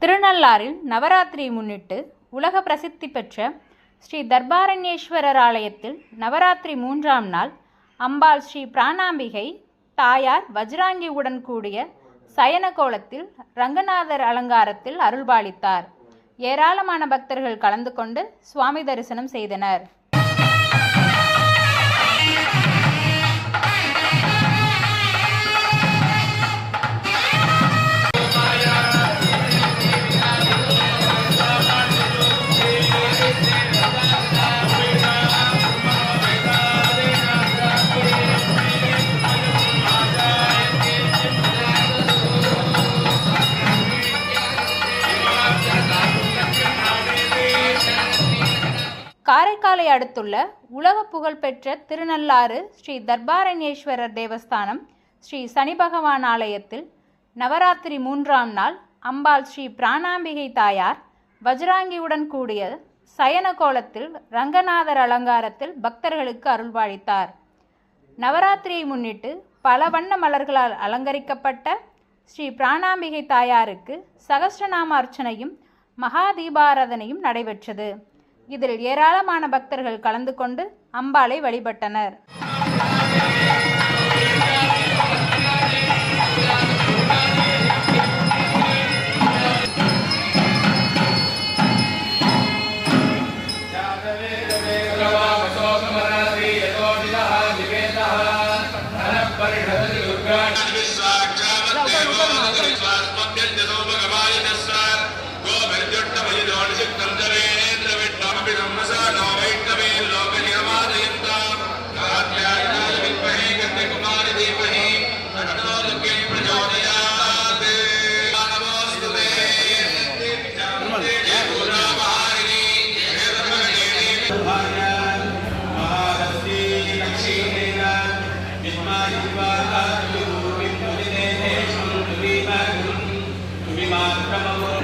திருநள்ளாறில் நவராத்திரியை முன்னிட்டு உலக பிரசித்தி பெற்ற ஸ்ரீ தர்பாரண்யேஸ்வரர் ஆலயத்தில் நவராத்திரி 3ஆம் நாள் அம்பாள் ஸ்ரீ பிராணாம்பிகை தாயார் வஜ்ராங்கியுடன் கூடிய சயன கோலத்தில் ரங்கநாதர் அலங்காரத்தில் அருள்பாலித்தார். ஏராளமான பக்தர்கள் கலந்து கொண்டு சுவாமி தரிசனம் செய்தனர். காரைக்காலை அடுத்துள்ள உலக புகழ்பெற்ற திருநள்ளாறு ஸ்ரீ தர்பாரண்யேஸ்வரர் தேவஸ்தானம் ஸ்ரீ சனி பகவான் ஆலயத்தில் நவராத்திரி 3ஆம் நாள் அம்பாள் ஸ்ரீ பிராணாம்பிகை தாயார் வஜ்ராங்கியுடன் கூடிய சயன கோலத்தில் ரங்கநாதர் அலங்காரத்தில் பக்தர்களுக்கு அருள்பாலித்தார். நவராத்திரியை முன்னிட்டு பல வண்ண மலர்களால் அலங்கரிக்கப்பட்ட ஸ்ரீ பிராணாம்பிகை தாயாருக்கு சகஸ்ரநாம அர்ச்சனையும் மகா தீபாராதனையும் நடைபெற்றது. இதில் ஏராளமான பக்தர்கள் கலந்து கொண்டு அம்பாளை வழிபட்டனர். Terima kasih.